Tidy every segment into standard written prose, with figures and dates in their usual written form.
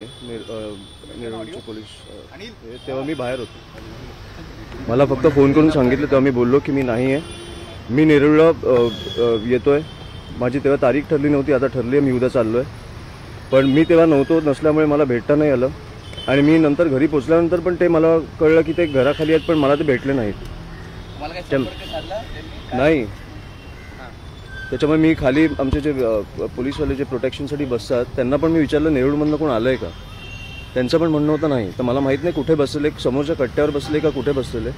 नेरूळचे police तेव्हा मी बाहेर होतो. मला फक्त फोन करून सांगितलं, तेव्हा मी बोललो की मी नाही आहे, मी नेरूळला येतोय. माझी तेव्हा तारीख ठरली नव्हती, आता ठरली आहे, मी उद्या चाललो आहे. पण मी तेव्हा नसल्यामुळे मला भेटता नाही आलं. आणि मी नंतर घरी पोचल्यानंतर पण ते मला कळलं की ते घराखाली आहेत, पण मला ते भेटले नाहीत. नाही, त्याच्यामुळे मी खाली आमचे जे पोलीसवाले जे प्रोटेक्शनसाठी बसतात त्यांना पण मी विचारलं नेरूळमधनं कोण आलं आहे का. त्यांचं पण म्हणणं होतं नाही. तर मला माहीत नाही कुठे बसलेले, समोरच्या कट्ट्यावर बसले का कुठे बसलेले,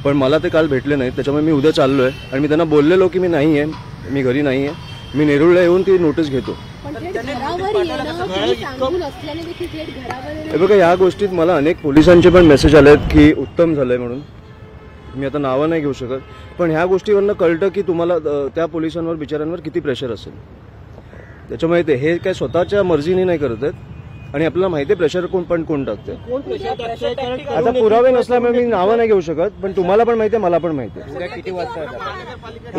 पण मला ते काल भेटले नाहीत. त्याच्यामुळे मी उद्या चाललो आहे. आणि मी त्यांना बोललेलो की मी नाही आहे, मी घरी नाही आहे, मी नेरूळला येऊन ती नोटीस घेतो. हे बघा, या गोष्टीत मला अनेक पोलिसांचे पण मेसेज आले आहेत की उत्तम झालं आहे म्हणून. मी आता नावं नाही घेऊ शकत, पण ह्या गोष्टीवरनं कळतं की तुम्हाला त्या पोलिसांवर बिचाऱ्यांवर किती प्रेशर असेल. त्याच्यामुळे ते हे काय स्वतःच्या मर्जीने नाही करत आहेत. आणि आपल्याला माहिती आहे प्रेशर कोण टाकते. आता पुरावे नसल्यामुळे मी नावं नाही घेऊ शकत, पण तुम्हाला पण माहिती आहे, मला पण माहिती आहे.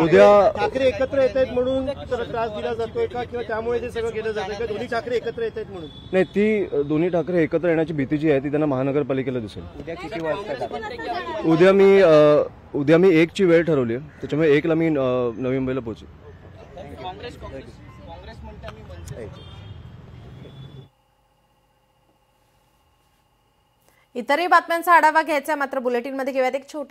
उद्या ठाकरे एकत्र येत आहेत म्हणून त्रास दिला जातोय का, किंवा त्यामुळे ते सगळं केलं जातंय का, दोन्ही ठाकरे एकत्र येत आहेत म्हणून? नाही, ती दोन्ही ठाकरे एकत्र येण्याची भीती जी आहे ती त्यांना महानगरपालिकेला दिसेल. उद्या किती वाजता? उद्या मी 1ची वेळ ठरवली आहे, त्याच्यामुळे 1ला मी नवी मुंबईला पोहोचेन. इतरही बातम्यांचा आढावा घ्यायचा, मात्र बुलेटिनमध्ये घेऊयात एक छोटा